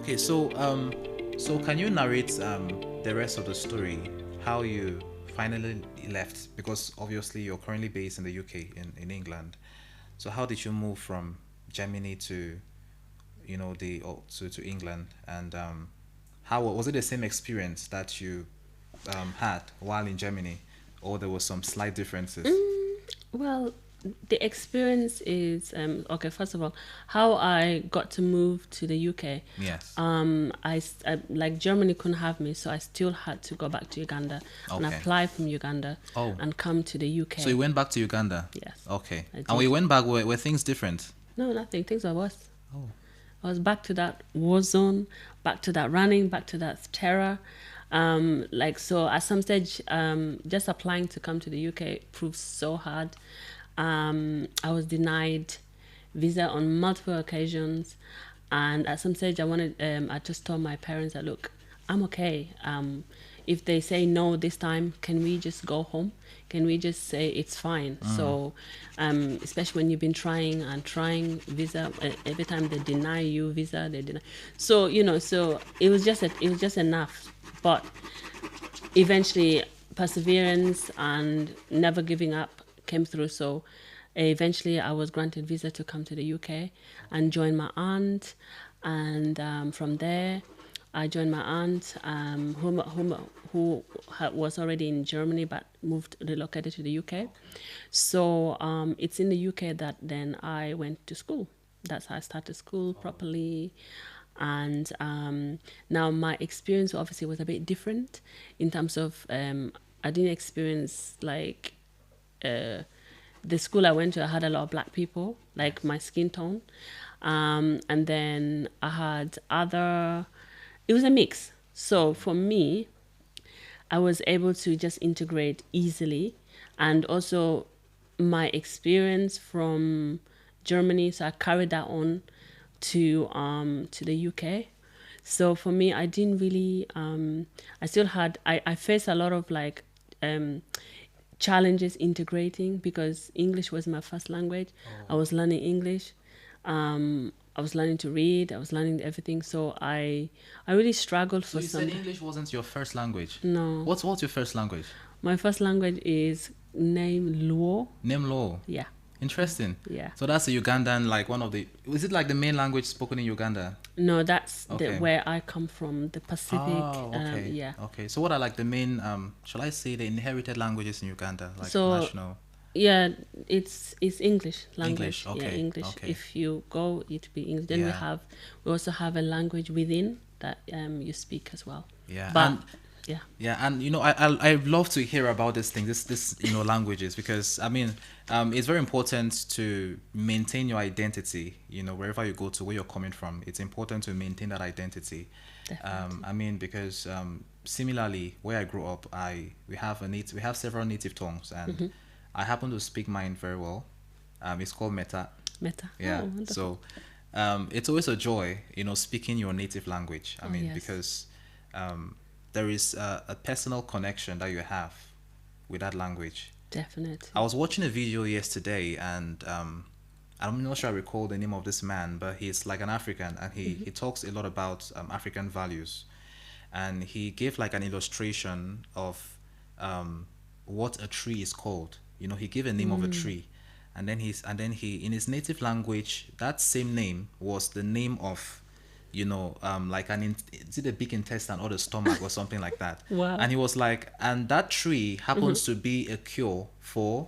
Okay, so can you narrate the rest of the story? How you finally left? Because obviously you're currently based in the UK in England. So how did you move from Germany to to England? And how was it the same experience that you had while in Germany, or there was some slight differences? Well, the experience is okay. First of all, how I got to move to the UK. Yes. Like Germany couldn't have me, so I still had to go back to Uganda and Okay. apply from Uganda Oh, and come to the so you UK. went back to Uganda? Yes, Okay. I And when did. you went back, were things different? No, nothing. Things are worse. Oh. I was back to that war zone, back to that running, back to that terror. Like so, at some stage, just applying to come to the UK proved so hard. I was denied visa on multiple occasions, and at some stage, I just told my parents that look, I'm okay. If they say no this time, can we just go home? Can we just say it's fine? So, especially when you've been trying and trying visa, every time they deny you visa, they deny. So so it was just enough. But eventually, perseverance and never giving up came through. So, eventually, I was granted visa to come to the UK and join my aunt, and from there. I joined my aunt, who was already in Germany but relocated to the UK. So it's in the UK that then I went to school. That's how I started school properly. And now my experience obviously was a bit different in terms of I didn't experience like uh, the school I went to. I had a lot of black people, like my skin tone, and then I had other. It was a mix. So for me, I was able to just integrate easily, and also my experience from Germany. So I carried that on to the UK. So for me, I didn't really. I still had. I faced a lot of like um, challenges integrating because English was my first language. I Oh. was learning English. I was learning to read. I was learning everything. So I really struggled So for you said some. English wasn't your first language. No, What's your first language? my first language is name Luo. Nemlo. Yeah, Interesting. yeah. So that's a Ugandan, like one of the. Is it like the main language spoken in Uganda? No, that's Okay. where I come from, the Pacific. Oh, okay. Yeah. Okay. So what are like the main shall I say the inherited languages in Uganda, like So national yeah, it's English English? language. Yeah, Okay. English. Okay. If you go, it be English. Then Yeah. we also have a language within that you speak as well. Yeah. But yeah, Yeah, and I love to hear about this thing, this languages, because I mean, it's very important to maintain your identity. Wherever you go to, where you're coming from, it's important to maintain that identity. definitely. I mean, because similarly, where I grew up, we have several native tongues, and I happen to speak mine very well. It's called Meta. Meta. Oh, Yeah, wonderful. so it's always a joy, speaking your native language. I Oh mean, yes, because there is a personal connection that you have with that language. I definitely. was watching a video yesterday, and I'm not sure I recall the name of this man, but he's like an African, and he talks a lot about African values, and he gave like an illustration of what a tree is called. He gave a name of a tree, and then he in his native language that same name was the name of like is it the big intestine or the stomach or something like that. Wow. And he was like, and that tree happens to be a cure for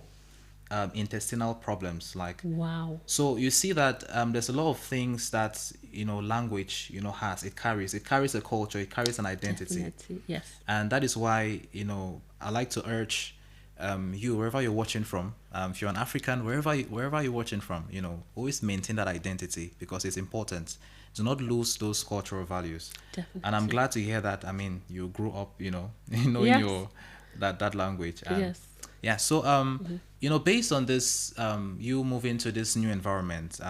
intestinal problems. Like, Wow. so you see that there's a lot of things that language has. It carries a culture, it carries an identity. Definitely. Yes. And that is why I like to urge you, wherever you're watching from, if you're an African, wherever you're watching from, always maintain that identity, because it's important. Do not lose those cultural values. And I'm Definitely. glad to hear that. I mean, you grew up, knowing Yes. your that language. And Yes. yeah, so based on this, you move into this new environment.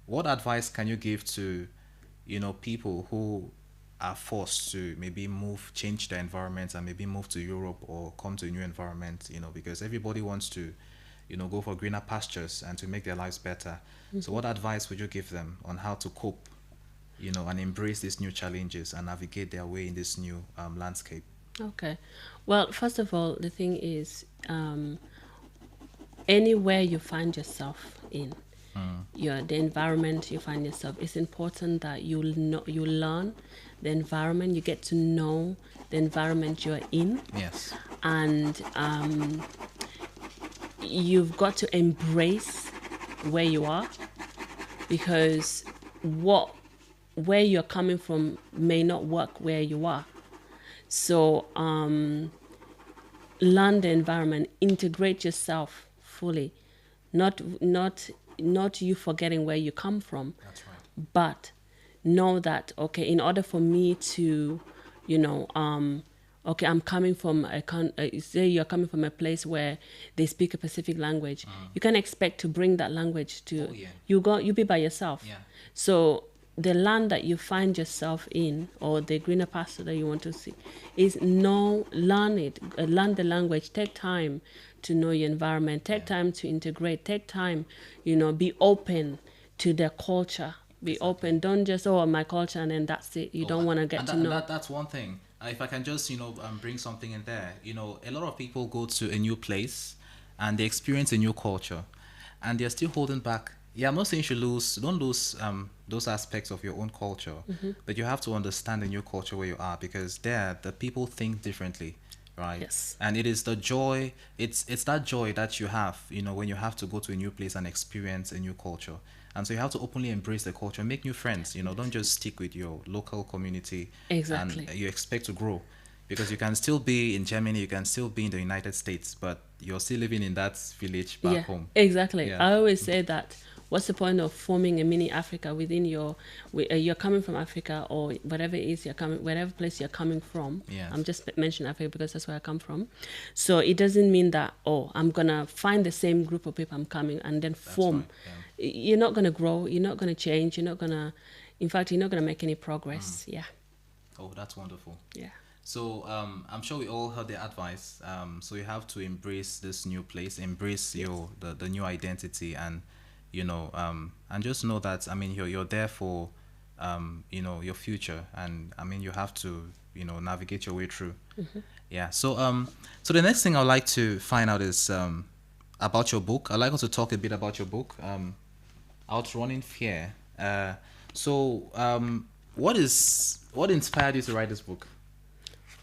What advice can you give to people who are forced to maybe change their environment, and maybe move to Europe or come to a new environment, because everybody wants to, go for greener pastures and to make their lives better. So what advice would you give them on how to cope? and embrace these new challenges and navigate their way in this new landscape? Okay. Well, first of all, the thing is, anywhere you find yourself in, the environment you find yourself, it's important that you learn the environment, you get to know the environment you're in. Yes. And you've got to embrace where you are, because where you're coming from may not work where you are. So learn the environment, integrate yourself fully, not you forgetting where you come from. That's right. But know that, okay, in order for me to, okay, I'm coming from say you're coming from a place where they speak a specific language. You can expect to bring that language to, you be by yourself. Yeah. So the land that you find yourself in, or the greener pasture that you want to see, is learn it, learn the language, take time to know your environment, take time to integrate, take time, be open to their culture. Be open. Don't just, my culture, and then that's it. You don't want to get to know. That's one thing. If I can just, bring something in there. A lot of people go to a new place and they experience a new culture, and they're still holding back. Yeah, I'm not saying you don't lose those aspects of your own culture, but you have to understand the new culture where you are, because there the people think differently, right? Yes. And it is the joy. It's that joy that you have, when you have to go to a new place and experience a new culture. And so you have to openly embrace the culture, make new friends. Don't just stick with your local community. Exactly. And you expect to grow, because you can still be in Germany, you can still be in the United States, but you're still living in that village back home. Exactly. Yeah. I always say that. What's the point of forming a mini Africa within you're coming from Africa, or whatever it is whatever place you're coming from. Yes. I'm just mentioning Africa because that's where I come from. So it doesn't mean that, I'm going to find the same group of people I'm coming and then form. Right, yeah. You're not going to grow. You're not going to change. In fact, you're not going to make any progress. Yeah. Oh, that's wonderful. Yeah. So I'm sure we all heard the advice. So you have to embrace this new place, embrace the new identity, and and just know that, you're there for your future, and you have to navigate your way through. Yeah. So so the next thing I'd like to find out is about your book. I'd like us to talk a bit about your book, Outrunning Fear. What inspired you to write this book?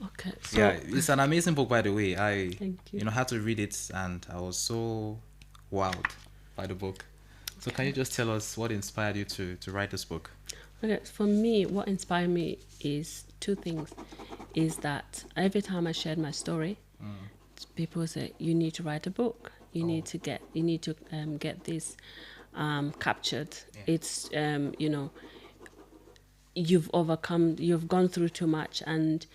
Okay. So, Yeah, it's an amazing book, by the way. I Thank you. had to read it, and I was so wowed by the book. So can you just tell us what inspired you to write this book? Okay, for me, what inspired me is two things. Is that every time I shared my story, people say, you need to write a book. You need to get get this captured. Yeah. It's you've gone through too much, and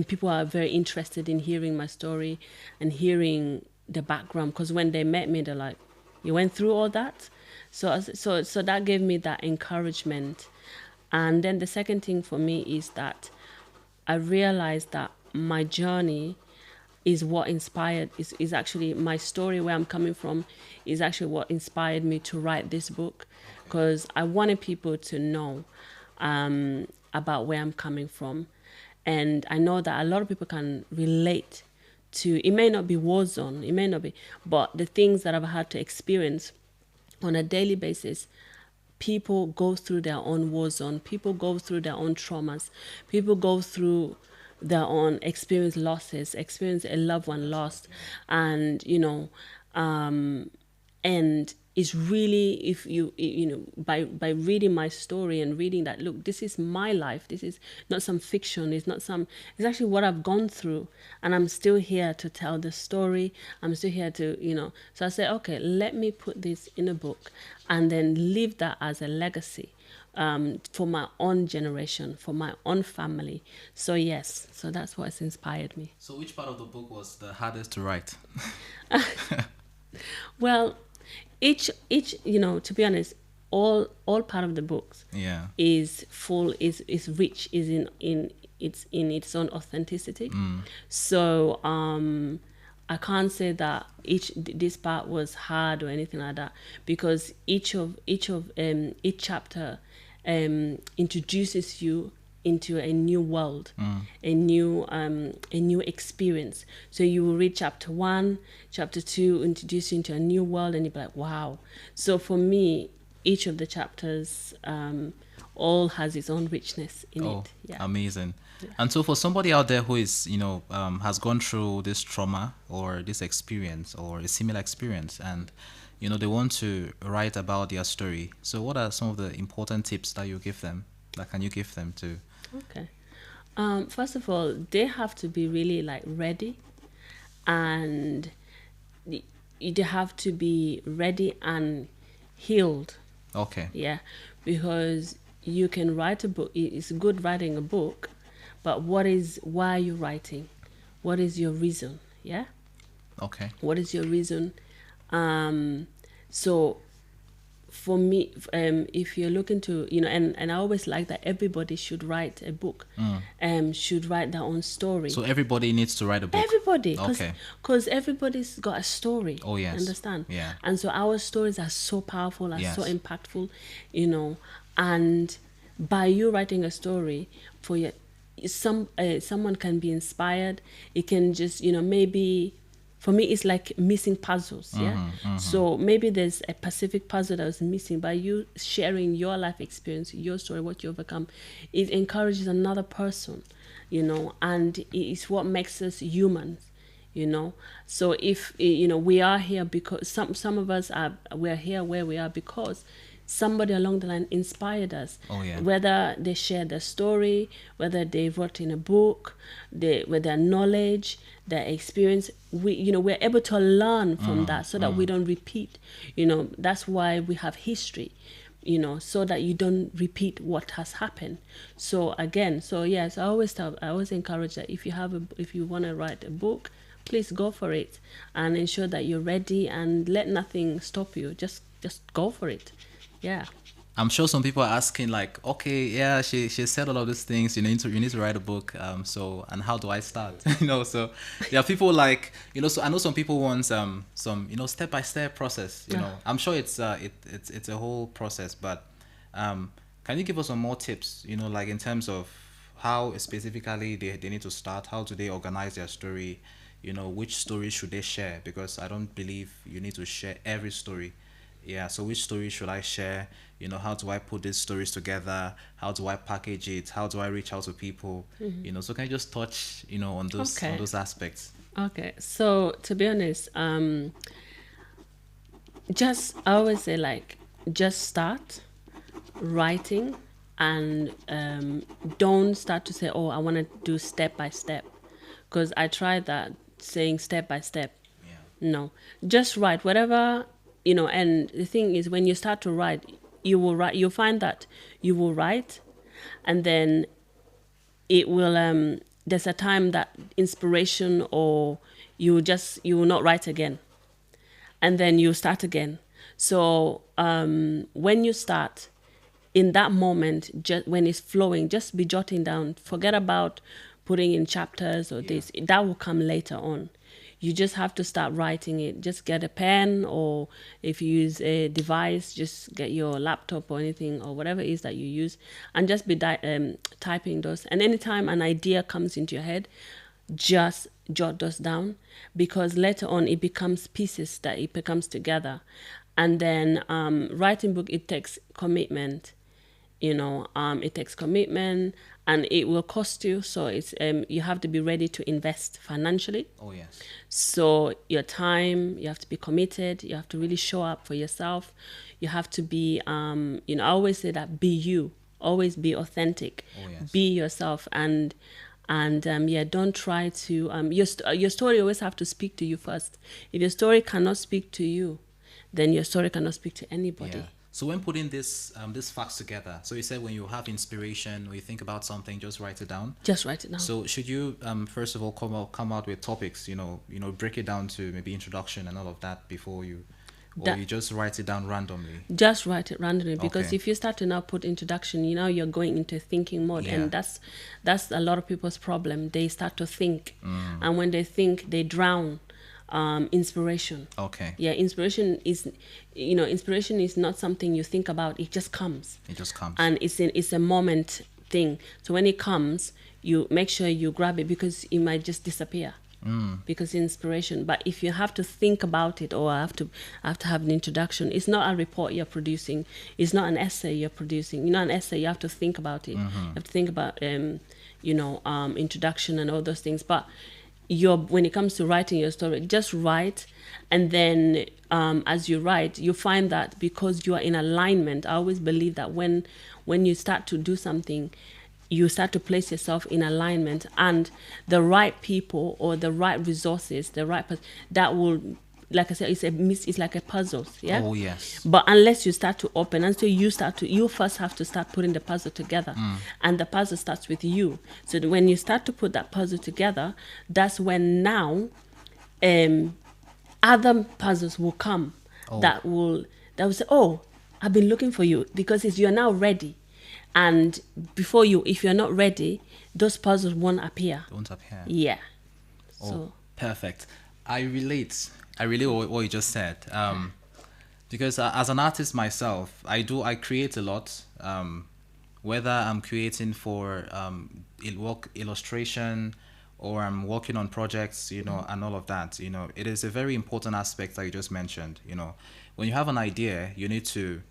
people are very interested in hearing my story and hearing the background, because when they met me, they're like, you went through all that. So that gave me that encouragement. And then the second thing for me is that I realized that my journey is what inspired, is actually my story, where I'm coming from, is actually what inspired me to write this book, because I wanted people to know about where I'm coming from. And I know that a lot of people can relate to, it may not be war zone, it may not be, but the things that I've had to experience on a daily basis. People go through their own war zone, people go through their own traumas, people go through their own experience losses, experience a loved one lost, and and it's really, if you by reading my story and reading that, look, this is my life, this is not some fiction, it's actually what I've gone through, and I'm still here to tell the story. I'm still here to so I said, okay, let me put this in a book and then leave that as a legacy for my own generation, for my own family. So yes, so that's what's inspired me. So which part of the book was the hardest to write? Well, each to be honest, all part of the books is full, is rich, is in its own authenticity. So I can't say that this part was hard or anything like that, because each chapter introduces you into a new world, a new experience. So you will read chapter 1, chapter 2, introduce you into a new world, and you'll be like, wow. So for me, each of the chapters all has its own richness in it. Yeah. Amazing. And so for somebody out there who is, has gone through this trauma or this experience or a similar experience, and they want to write about their story, so what are some of the important tips that you give them, that can you give them to? Okay. First of all, they have to be really like ready, and they have to be ready and healed. Okay. Yeah, because you can write a book. It's good writing a book, but why are you writing? What is your reason? Yeah. Okay. What is your reason? So for me, if you're looking to, and I always like that everybody should write a book, should write their own story. So everybody needs to write a book? Everybody. Okay. Because everybody's got a story. Oh, yes. Understand? Yeah. And so our stories are so powerful, are Yes. so impactful, and by you writing a story for your, someone can be inspired. It can just, maybe, for me, it's like missing puzzles, yeah? So maybe there's a Pacific puzzle that was missing. By you sharing your life experience, your story, what you overcome, it encourages another person, and it's what makes us humans, So if, we are here because some of us we're here where we are because somebody along the line inspired us. Oh, yeah. Whether they shared their story, whether they wrote in a book, with their knowledge, their experience, we're able to learn from that so that we don't repeat. That's why we have history, so that you don't repeat what has happened. So again, yes, I always encourage that if you want to write a book, please go for it and ensure that you're ready and let nothing stop you. Just go for it. Yeah. I'm sure some people are asking like, okay, yeah, she said all of these things. You need to write a book. So, and how do I start? So there are people like, so I know some people want some step-by-step process. I'm sure it's a whole process. But can you give us some more tips? Like in terms of how specifically they need to start. How do they organize their story? Which story should they share? Because I don't believe you need to share every story. Yeah, so which story should I share? How do I put these stories together? How do I package it? How do I reach out to people? So can you just touch, on those aspects? Okay, so to be honest, I always say like, just start writing and don't start to say, oh, I want to do step by step. Because I tried that, saying step by step. Yeah. No, just write whatever. And the thing is, when you start to write, you'll find that you will write, and then it will, there's a time that inspiration, or you will not write again. And then you start again. So when you start, in that moment, just when it's flowing, just be jotting down. Forget about putting in chapters or this. That will come later on. You just have to start writing it. Just get a pen, or if you use a device, just get your laptop or anything or whatever it is that you use, and just be typing those. And anytime an idea comes into your head, just jot those down, because later on it becomes pieces that it becomes together. And then writing book, it takes commitment. It takes commitment, and it will cost you. So it's you have to be ready to invest financially. Oh, yes. So your time, you have to be committed. You have to really show up for yourself. You have to be, I always say that, be you. Always be authentic. Oh, yes. Be yourself, and don't try to. Your story always have to speak to you first. If your story cannot speak to you, then your story cannot speak to anybody. Yeah. So when putting this facts together, so you said when you have inspiration or you think about something, just write it down. Just write it down. So should you first of all come out with topics, break it down to maybe introduction and all of that before you, or you just write it down randomly? Just write it randomly, because Okay. if you start to now put introduction, you're going into thinking mode, Yeah. and that's a lot of people's problem. They start to think, and when they think, they drown. inspiration. Okay. Yeah, inspiration is not something you think about. It just comes. It just comes. And it's a moment thing. So when it comes, you make sure you grab it, because it might just disappear. Because inspiration. But if you have to think about it, or I have to have an introduction, it's not a report you're producing. It's not an essay you're producing. You know, an essay, you have to think about it. You have to think about introduction and all those things. But when it comes to writing your story, just write, and then as you write, you find that because you are in alignment. I always believe that when you start to do something, you start to place yourself in alignment, and the right people or the right resources, that will, like I said, it's like a puzzle. Yeah. Oh yes. But unless you start to open, and so you first have to start putting the puzzle together, and the puzzle starts with you. So when you start to put that puzzle together, that's when now, other puzzles will come. That will say, oh, I've been looking for you, because you're now ready. And if you're not ready, those puzzles won't appear. Yeah. So perfect. I relate what you just said. Because as an artist myself, I create a lot. Whether I'm creating for illustration, or I'm working on projects, and all of that, it is a very important aspect that you just mentioned. When you have an idea, you need to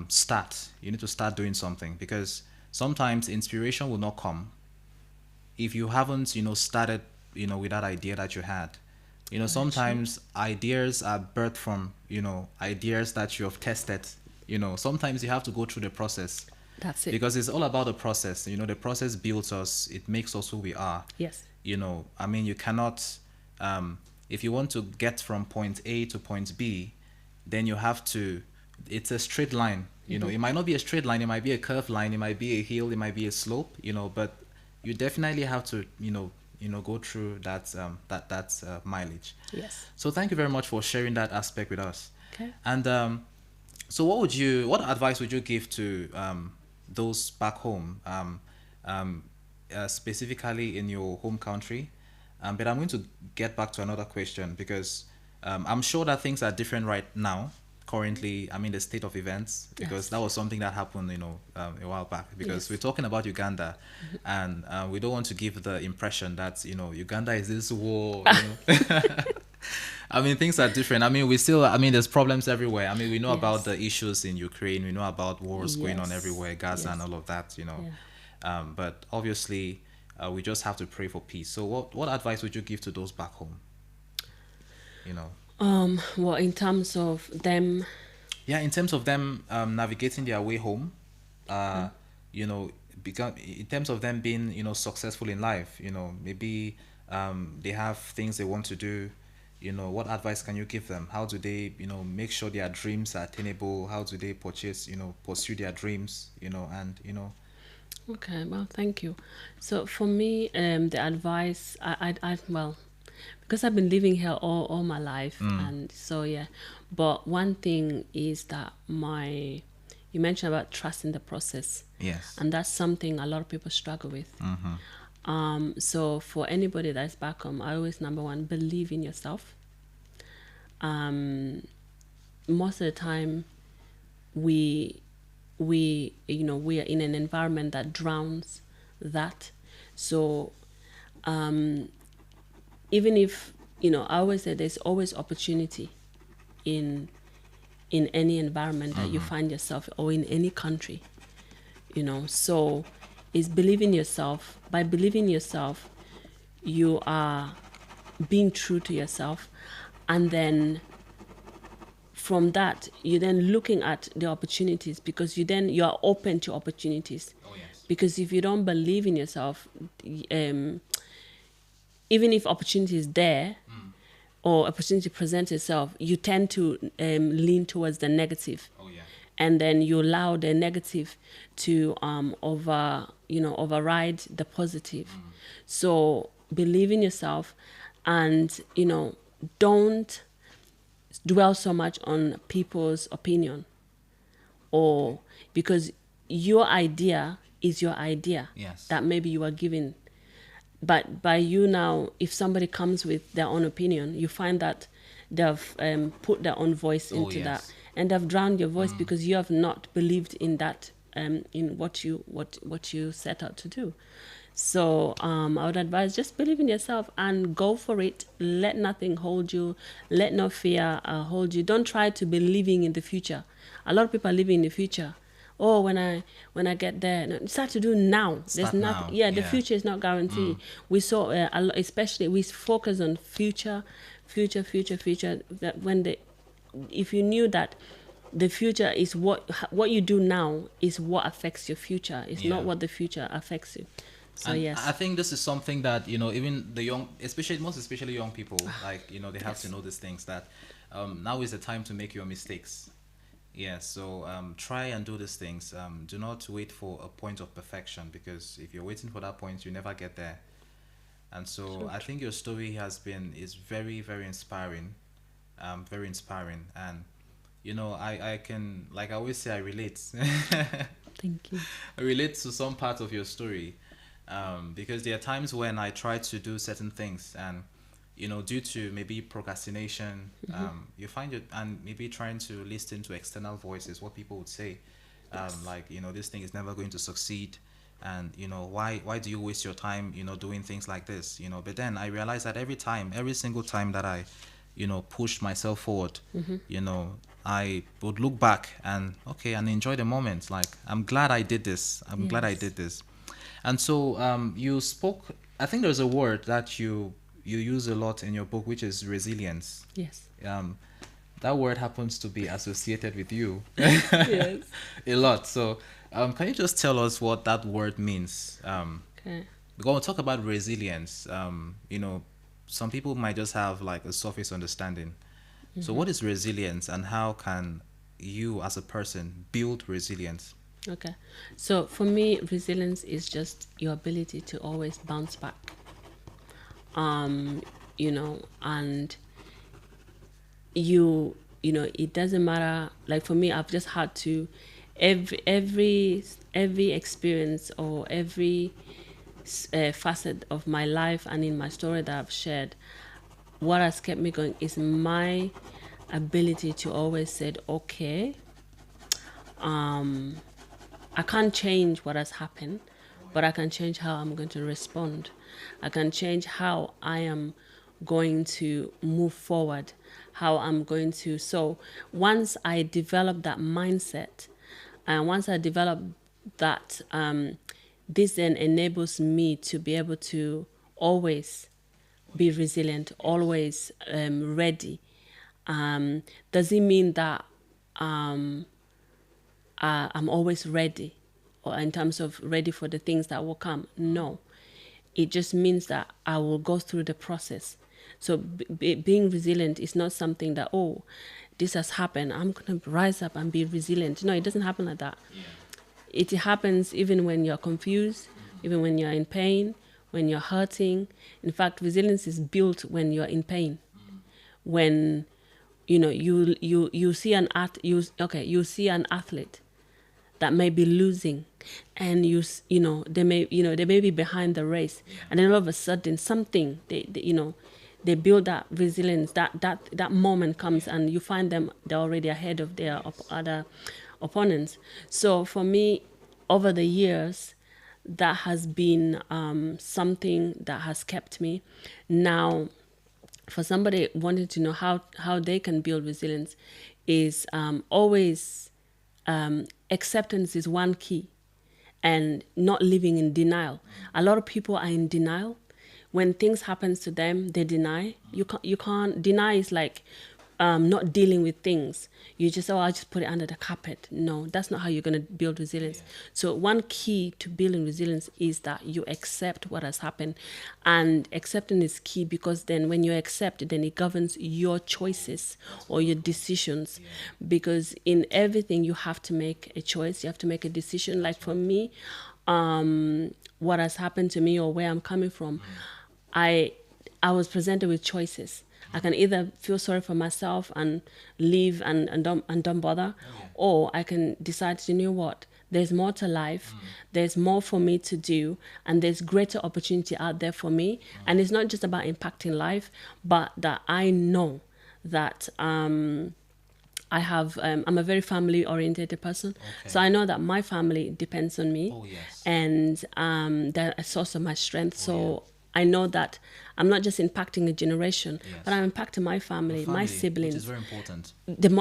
start. You need to start doing something, because sometimes inspiration will not come if you haven't, started, with that idea that you had. Sometimes ideas are birthed from, ideas that you have tested. Sometimes you have to go through the process. That's it. Because it's all about the process. The process builds us. It makes us who we are. Yes. I mean, you cannot, if you want to get from point A to point B, then you have to, it's a straight line. It might not be a straight line. It might be a curved line. It might be a hill. It might be a slope. But you definitely have to, go through that mileage. Yes. So thank you very much for sharing that aspect with us. Okay. And so what advice would you give to those back home, specifically in your home country? But I'm going to get back to another question, because I'm sure that things are different right now. Currently, the state of events, because that was something that happened, a while back. Because we're talking about Uganda, and we don't want to give the impression that Uganda is this war. Things are different. We still, there's problems everywhere. We know about the issues in Ukraine. We know about wars going on everywhere, Gaza and all of that. But obviously, we just have to pray for peace. So, what advice would you give to those back home? Well, in terms of them. Yeah, in terms of them navigating their way home, in terms of them being, successful in life, maybe they have things they want to do. What advice can you give them? How do they, make sure their dreams are attainable? How do they pursue their dreams, Okay, well, thank you. So for me, the advice, well, because I've been living here all my life, and so yeah. But one thing is that you mentioned about trusting the process. Yes. And that's something a lot of people struggle with. So for anybody that's back home, I always, number one, believe in yourself. Most of the time, we are in an environment that drowns that. So even if, I always say there's always opportunity in any environment that you find yourself, or in any country, so it's believing yourself. By believing yourself, you are being true to yourself, and then from that, you're then looking at the opportunities, because you are open to opportunities. Oh, yes. Because if you don't believe in yourself, even if opportunity is there, or opportunity presents itself, you tend to lean towards the negative. Oh, yeah. And then you allow the negative to override the positive. So believe in yourself, and don't dwell so much on people's opinion, or because your idea is your idea. Yes. That maybe you are given. but by you now, if somebody comes with their own opinion, you find that they've put their own voice Oh into that, yes. and they've drowned your voice because you have not believed in that, in what you set out to do. So I would advise, just believe in yourself and go for it. Let nothing hold you. Let no fear hold you. Don't try to be living in the future. A lot of people are living in the future. Oh, when I get there, no, start to do now. There's Start nothing. now. Yeah, the Yeah. future is not guaranteed. We saw especially we focus on future. That when the if you knew that the future is what you do now is what affects your future. It's not Yeah. what the future affects you. So And yes, I think this is something that, even the young, especially most especially young people, like, they have to yes, know these things, that now is the time to make your mistakes. Yeah, so try and do these things. Do not wait for a point of perfection, because if you're waiting for that point, you never get there. And so so I true. think your story is very, very inspiring, very inspiring. And I can, like I always say, I relate. Thank you. I relate to some part of your story, because there are times when I try to do certain things, and due to maybe procrastination, you find it, and maybe trying to listen to external voices, what people would say, Yes, like, this thing is never going to succeed, and why do you waste your time, doing things like this, but then I realized that every single time that I pushed myself forward, you know I would look back and, okay, and enjoy the moment, like, I'm glad I did this, I'm glad I yes, did this. And so you spoke, I think there's a word that you use a lot in your book, which is resilience. yes, um that word happens to be associated with you yes. a lot. So can you just tell us what that word means? Okay. We're going to talk about resilience. Some people might just have like a surface understanding. So what is resilience, and how can you as a person build resilience? Okay. So for me, resilience is just your ability to always bounce back. And it doesn't matter. Like for me, I've just had to every experience or every facet of my life and in my story that I've shared, what has kept me going is my ability to always said, okay, I can't change what has happened, but I can change how I'm going to respond. I can change how I am going to move forward, how I'm going to. So once I develop that mindset, and once I develop that, this then enables me to be able to always be resilient, always ready. Does it mean that I'm always ready, or in terms of ready for the things that will come? No. It just means that I will go through the process. So being resilient is not something that, oh, this has happened, I'm going to rise up and be resilient. No, it doesn't happen like that. It happens even when you're confused, even when you're in pain, when you're hurting. In fact, resilience is built when you're in pain. When you see an you see an athlete that may be losing, and they may be behind the race, and then all of a sudden something they build that resilience, that moment comes, and you find them, they're already ahead of their other opponents. So for me, over the years, that has been something that has kept me. Now, for somebody wanting to know how they can build resilience, is always acceptance is one key, and not living in denial. A lot of people are in denial. When things happens to them, they deny. You can't deny is like not dealing with things. You just, oh, I'll just put it under the carpet. No, that's not how you're going to build resilience. So one key to building resilience is that you accept what has happened, and accepting is key, because then when you accept, then it governs your choices or your decisions. Because in everything you have to make a choice, you have to make a decision. Like for me, what has happened to me or where I'm coming from, I I was presented with choices. I can either feel sorry for myself and leave and don't bother, or I can decide to, you know what, there's more to life, there's more for me to do, and there's greater opportunity out there for me. And it's not just about impacting life, but that I know that I have, I'm a very family oriented person. Okay. So I know that my family depends on me. Oh, yes. And they're a source of my strength. So yeah. I know that I'm not just impacting a generation, Yes. but I'm impacting my family, my siblings. Which is very important.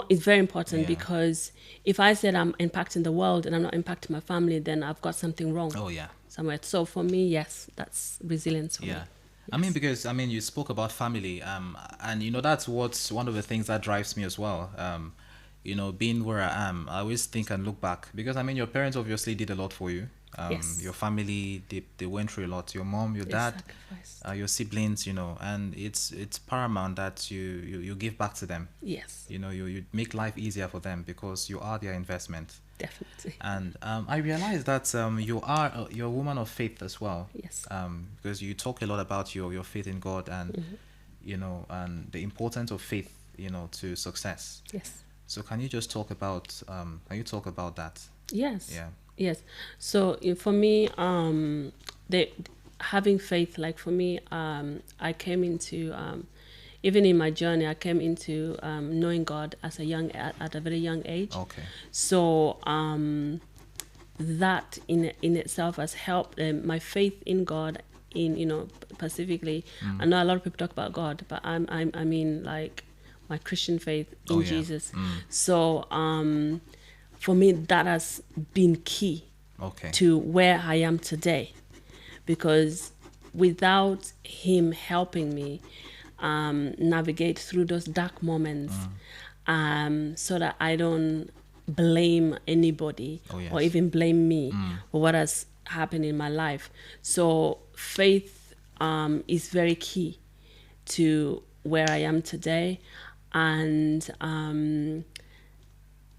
It's very important Yeah. because if I said I'm impacting the world and I'm not impacting my family, then I've got something wrong Oh, yeah. somewhere. So for me, yes, that's resilience for me. Yeah. I mean, because you spoke about family, and that's what's one of the things that drives me as well. Being where I am, I always think and look back because your parents obviously did a lot for you. Yes. Your family, they went through a lot. Your mom, your dad, Sacrifice. your siblings, and it's paramount that you give back to them. Yes, You make life easier for them because you are their investment. definitely. And I realized that you're a woman of faith as well. Yes. Because you talk a lot about your faith in God and and the importance of faith to success. Yes. So can you just talk about that? Yes. Yeah. Yes. So for me, having faith, like for me, I came into, even in my journey, I came into knowing God as at a very young age. Okay. So that in itself has helped my faith in God. In specifically, I know a lot of people talk about God, but I mean like my Christian faith in Oh, yeah. Jesus. So for me, that has been key Okay. to where I am today, because without him helping me navigate through those dark moments, so that I don't blame anybody Oh, yes. or even blame me for what has happened in my life. So faith is very key to where I am today. And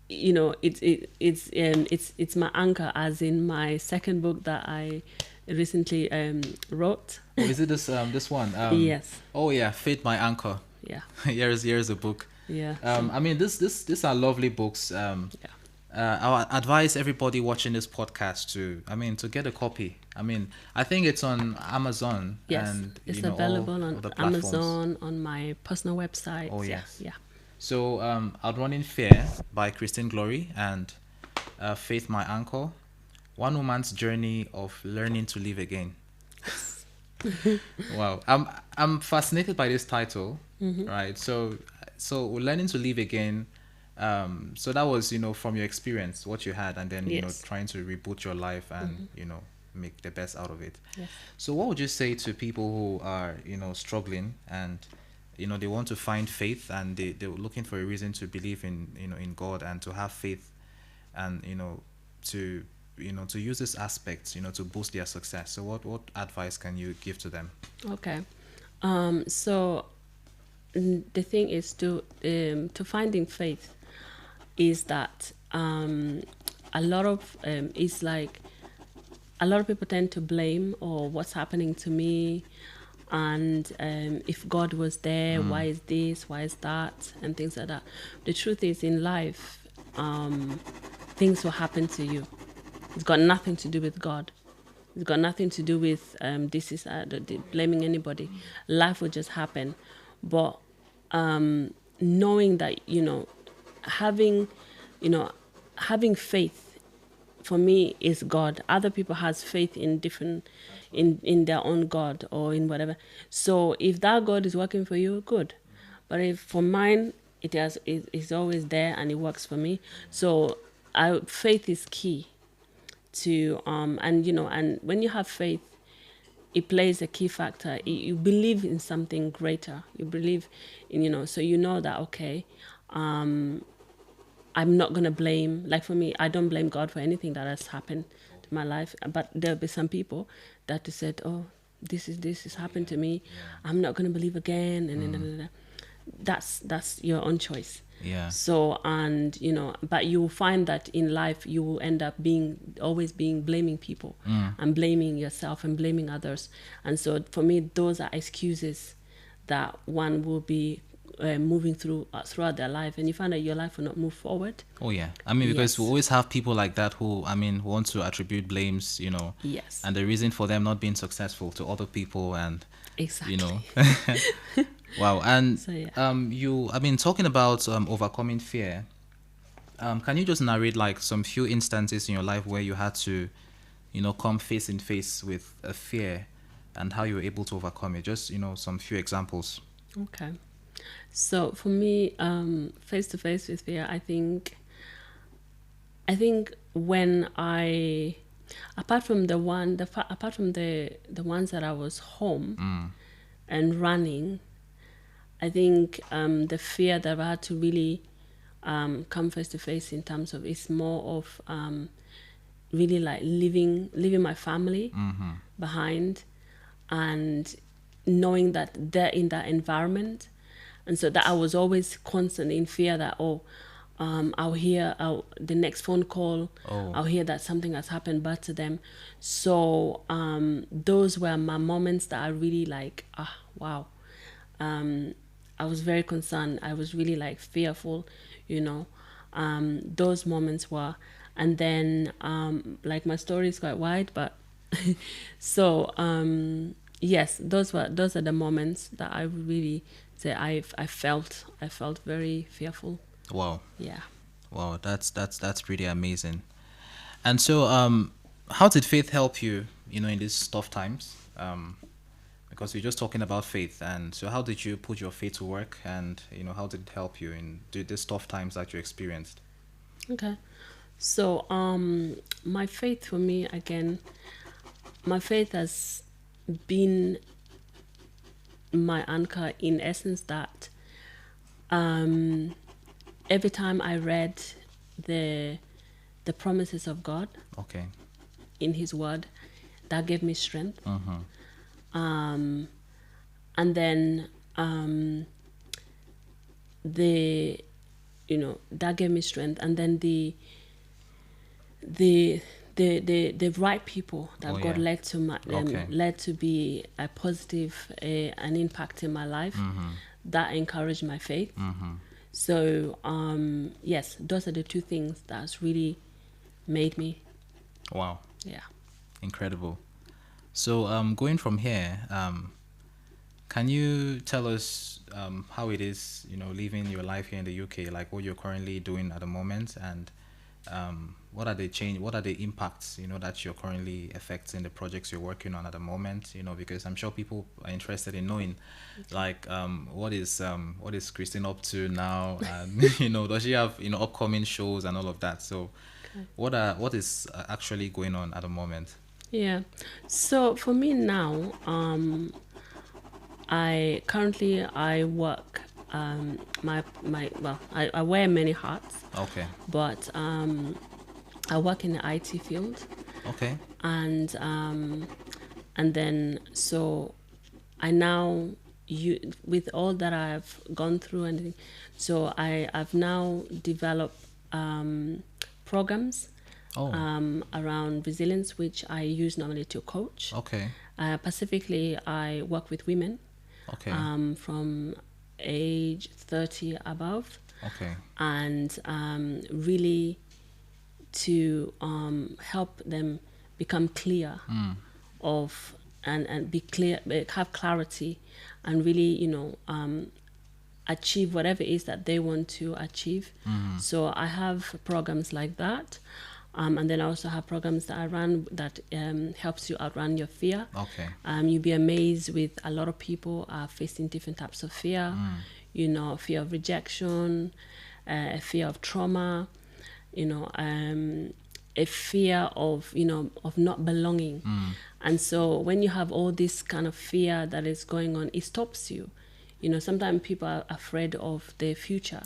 it's my anchor, as in my second book that I recently wrote. Oh, is it this one? Yes. Oh yeah, Faith My Anchor. Yeah. Here's a book. Yeah. These are lovely books. Yeah. I would advise everybody watching this podcast to get a copy. I think it's on Amazon. Yes, and it's all available of on the platforms. Amazon, on my personal website. Oh, Yeah, yes. yeah. So Outrunning Fear by Christine Glory and Faith My Anchor, one woman's journey of learning to live again. Wow, I'm fascinated by this title, right? So learning to live again. So that was from your experience, what you had, and then Yes. trying to reboot your life and make the best out of it. Yes. So what would you say to people who are struggling and they want to find faith and they're looking for a reason to believe in in God and to have faith and to to use this aspect to boost their success? So what advice can you give to them? Okay. So the thing is to finding faith is that a lot of it's like a lot of people tend to blame or what's happening to me, and if God was there, why is this, why is that, and things like that. The truth is, in life, things will happen to you. It's got nothing to do with God. It's got nothing to do with blaming anybody. Life will just happen. But knowing that, having faith for me is God. Other people has faith in different, in their own God or in whatever. So if that God is working for you, good. But if for mine, it's always there and it works for me. So faith is key to and when you have faith, it plays a key factor. You believe in something greater. You believe in so that okay, I'm not gonna blame. Like for me, I don't blame God for anything that has happened to my life. But there'll be some people that have said, "Oh, this has happened to me. I'm not gonna believe again." And that's your own choice. Yeah. So but you will find that in life you will end up always blaming people and blaming yourself and blaming others. And so for me, those are excuses that one will be moving throughout their life, and you find that your life will not move forward. Oh yeah, I mean, because Yes. we always have people like that who, I mean, want to attribute blames, Yes. and the reason for them not being successful to other people, and Exactly. wow. And So, yeah. I mean, talking about overcoming fear, can you just narrate like some few instances in your life where you had to, come face in face with a fear, and how you were able to overcome it? Just some few examples. Okay. So for me, face to face with fear, I think when I, apart from the ones that I was home and running, I think the fear that I had to really come face to face in terms of, it's more of really like leaving my family behind, and knowing that they're in that environment, and so that I was always constantly in fear that I'll hear the next phone call. I'll hear that something has happened bad to them. So those were my moments that I really like, wow. I was very concerned. I was really like fearful, those moments were, and then like my story is quite wide, but so yes, those are the moments that I really say I felt very fearful. Wow. Yeah. Wow, that's pretty amazing. And so, how did faith help you, in these tough times? Because we're just talking about faith, and so how did you put your faith to work, and how did it help you in these tough times that you experienced? Okay. So my faith, for me, again, my faith has been my anchor, in essence that every time I read the promises of God Okay. in His Word, that gave me strength. And then that gave me strength, and then the right people that God led to led to be a positive an impact in my life, that encouraged my faith. So yes, those are the two things that's really made me. Wow. Yeah. Incredible. So going from here, can you tell us how it is, living your life here in the UK, like what you're currently doing at the moment, and what are the impacts, that you're currently affecting the projects you're working on at the moment, because I'm sure people are interested in knowing, like, what is Christine up to now, and does she have upcoming shows and all of that? So what is actually going on at the moment? Yeah. So for me now, I currently work I wear many hats. Okay. But I work in the IT field. Okay. And then so I now, with all that I've gone through, and so I've now developed programs around resilience, which I use normally to coach. Okay. Specifically, I work with women. Okay. From age 30 above. Okay. And really to help them become clear of and be clear, have clarity, and really achieve whatever it is that they want to achieve. So I have programs like that. And then I also have programs that I run that helps you outrun your fear. Okay. You'll be amazed with a lot of people are facing different types of fear. Fear of rejection, a fear of trauma, a fear of of not belonging. And so when you have all this kind of fear that is going on, it stops you. Sometimes people are afraid of their future,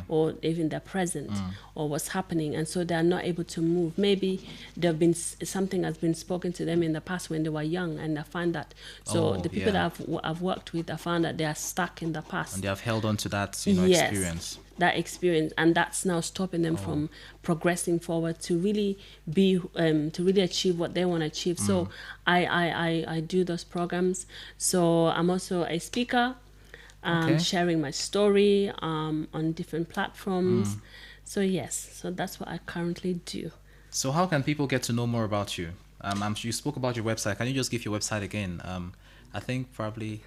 or even their present, or what's happening, and so they are not able to move. Maybe something has been spoken to them in the past when they were young, and I find that. So the people that I've worked with, I found that they are stuck in the past, and they have held on to that experience. That experience, and that's now stopping them from progressing forward to really be to really achieve what they want to achieve. So I do those programs. So I'm also a speaker. Okay. sharing my story on different platforms. So yes, so that's what I currently do. So how can people get to know more about you? You spoke about your website. Can you just give your website again? I think probably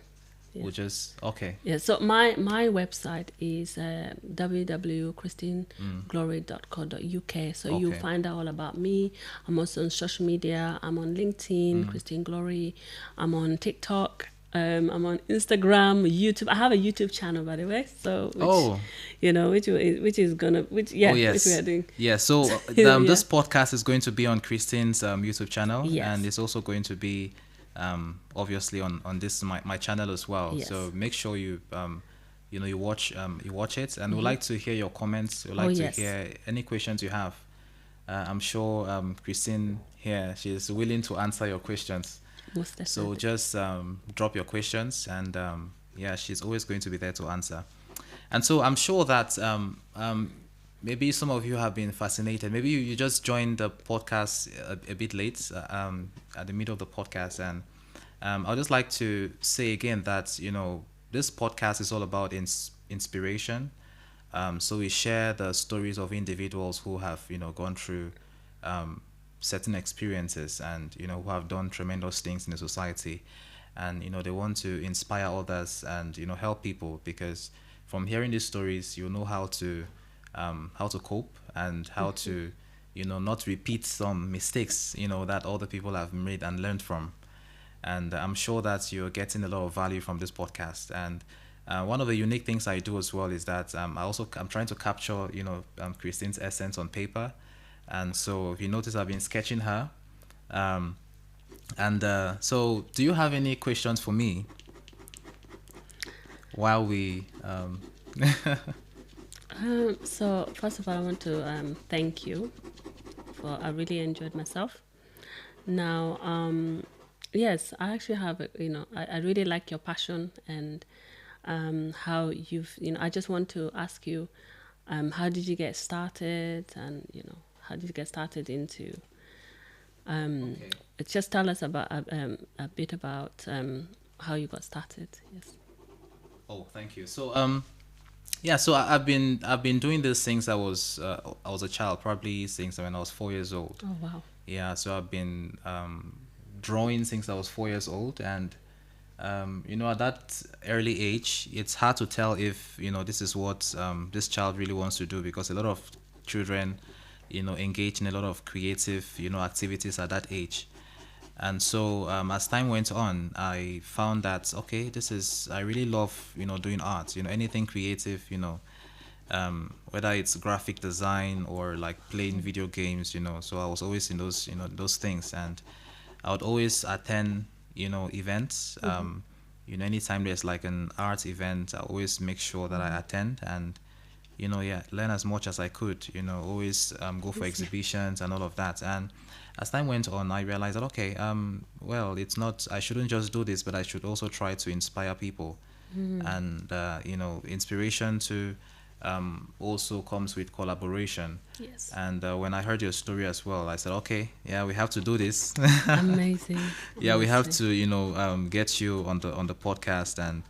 Yeah. we'll just okay. Yeah, so my website is www.christineglory.co.uk. So you'll Okay. find out all about me. I'm also on social media. I'm on LinkedIn, Christine Glory. I'm on TikTok. I'm on Instagram, YouTube. I have a YouTube channel, by the way. So which, Oh, which is gonna which oh which we yes, are doing. yeah. So Yeah. this podcast is going to be on Christine's YouTube channel, and Yes. it's also going to be obviously on this my channel as well. Yes. So make sure you you watch it, and we'd like to hear your comments. We'd Oh like to yes. hear any questions you have. I'm sure Christine here, she's willing to answer your questions. Most So definitely. just drop your questions, and yeah, she's always going to be there to answer. And so I'm sure that maybe some of you have been fascinated. Maybe you just joined the podcast a bit late, at the middle of the podcast, and I'd just like to say again that this podcast is all about inspiration. So we share the stories of individuals who have gone through certain experiences, and who have done tremendous things in the society, and they want to inspire others, and help people, because from hearing these stories you'll know how to cope, and how to not repeat some mistakes that other people have made and learned from. And I'm sure that you're getting a lot of value from this podcast. And one of the unique things I do as well is that I'm trying to capture Christine's essence on paper. And so if you notice, I've been sketching her. um, and so do you have any questions for me while we So first of all, I want to thank you for. I really enjoyed myself. Now, yes, I actually have. I really like your passion and how you've. I just want to ask you, how did you get started, and how did you get started into. Okay. Just tell us about a bit about how you got started. Yes. Oh, thank you. So yeah, so I've been doing these things. I was a child, probably since when I was 4 years old. Oh wow. Yeah, so I've been drawing since I was 4 years old, and at that early age, it's hard to tell if this is what this child really wants to do, because a lot of children, engage in a lot of creative, activities at that age. And so as time went on, I found that okay, I really love doing art, anything creative, whether it's graphic design or like playing video games. So I was always in those things, and I would always attend events. Anytime there's like an art event, I always make sure that I attend, and yeah, learn as much as I could. Always go for exhibitions and all of that. And as time went on, I realized that okay, well, it's not. I shouldn't just do this, but I should also try to inspire people. And inspiration to also comes with collaboration. Yes. And when I heard your story as well, I said, okay, yeah, we have to do this. Amazing. Yeah, we have Honestly. to get you on the podcast, and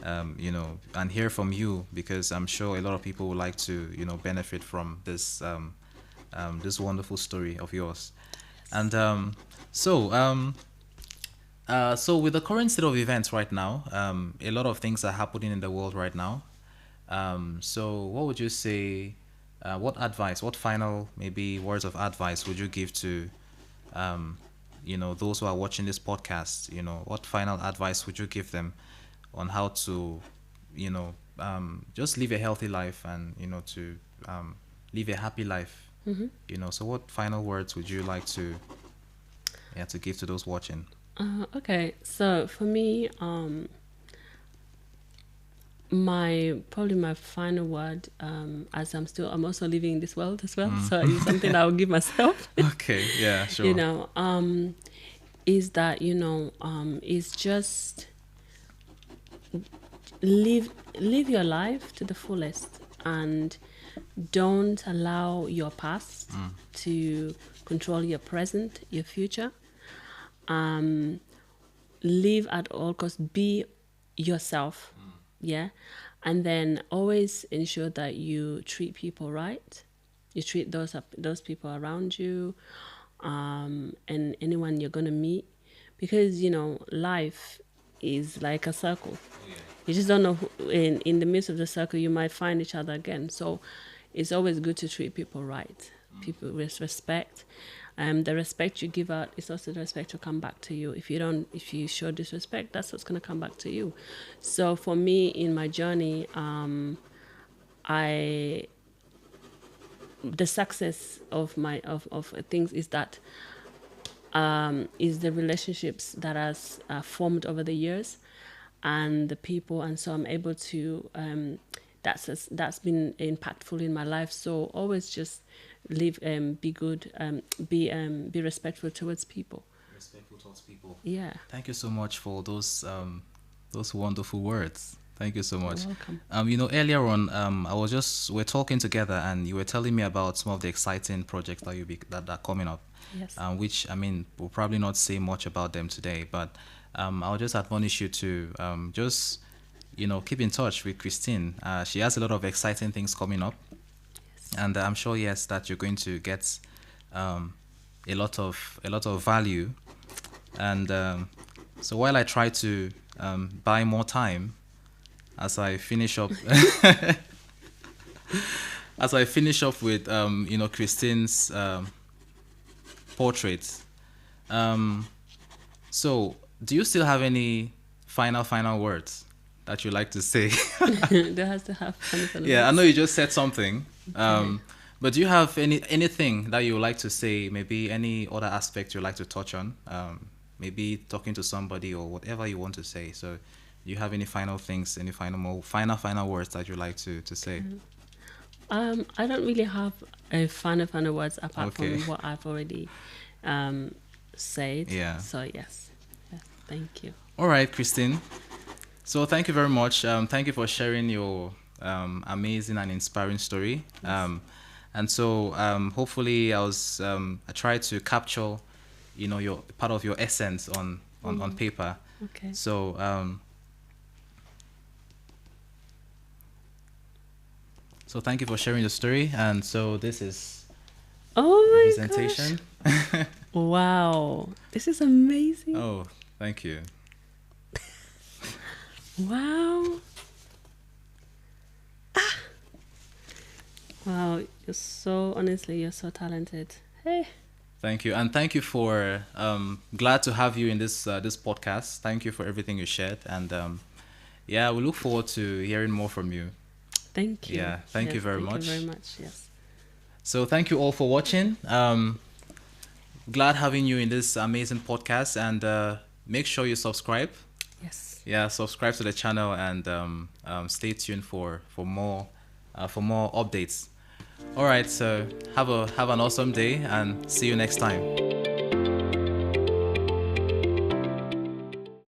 and hear from you, because I'm sure a lot of people would like to benefit from this wonderful story of yours. And so with the current state of events right now, a lot of things are happening in the world right now. So what would you say? What final maybe words of advice would you give to those who are watching this podcast? What final advice would you give them on how to just live a healthy life, and to live a happy life? So what final words would you like to give to those watching? Okay, so for me, my final word, as I'm also living in this world as well, so it's something I will give myself. Okay, yeah, sure. Is that is just live your life to the fullest, and don't allow your past to control your present, your future. Live at all costs. Be yourself. Yeah. And then always ensure that you treat people right. You treat those people around you, and anyone you're gonna meet, because life is like a circle. You just don't know in the midst of the circle you might find each other again. So it's always good to treat people right, people with respect. The respect you give out is also the respect to come back to you. If you show disrespect, that's what's going to come back to you. So for me in my journey, I the success of of things is that is the relationships that has formed over the years, and the people, and so I'm able to that's been impactful in my life. So always just live, be good, be respectful towards people. Respectful towards people. Yeah. Thank you so much for those wonderful words. Thank you so much. You're welcome. Earlier on, we're talking together, and you were telling me about some of the exciting projects that are coming up. Yes. Which, I mean, we'll probably not say much about them today, but I'll just admonish you to just keep in touch with Christine. She has a lot of exciting things coming up, and I'm sure, yes, that you're going to get a lot of value. And so while I try to buy more time as I finish up with Christine's portraits. So do you still have any final words that you like to say? There has to have final Yeah, I words. know you just said something. But do you have anything that you would like to say? Maybe any other aspect you'd like to touch on? Maybe talking to somebody or whatever you want to say. So do you have any final things, any final words that you'd like to say? I don't really have a final words apart Okay. from what I've already said. Yeah. So yes, thank you. All right, Christine. So thank you very much. Thank you for sharing your amazing and inspiring story. And so hopefully I tried to capture, your part of your essence on paper. Okay. So thank you for sharing your story. And so this is Oh my presentation. gosh! Wow, this is amazing. Oh, thank you. Wow. Wow, you're so talented. Hey. Thank you, and thank you for glad to have you in this podcast. Thank you for everything you shared, and yeah, we look forward to hearing more from you. Thank you. Yeah, thank you very Thank much. you very much. Yes. So thank you all for watching. Glad having you in this amazing podcast, and make sure you subscribe. Yes. Yeah, subscribe to the channel, and stay tuned for more updates. All right, so have an awesome day, and see you next time.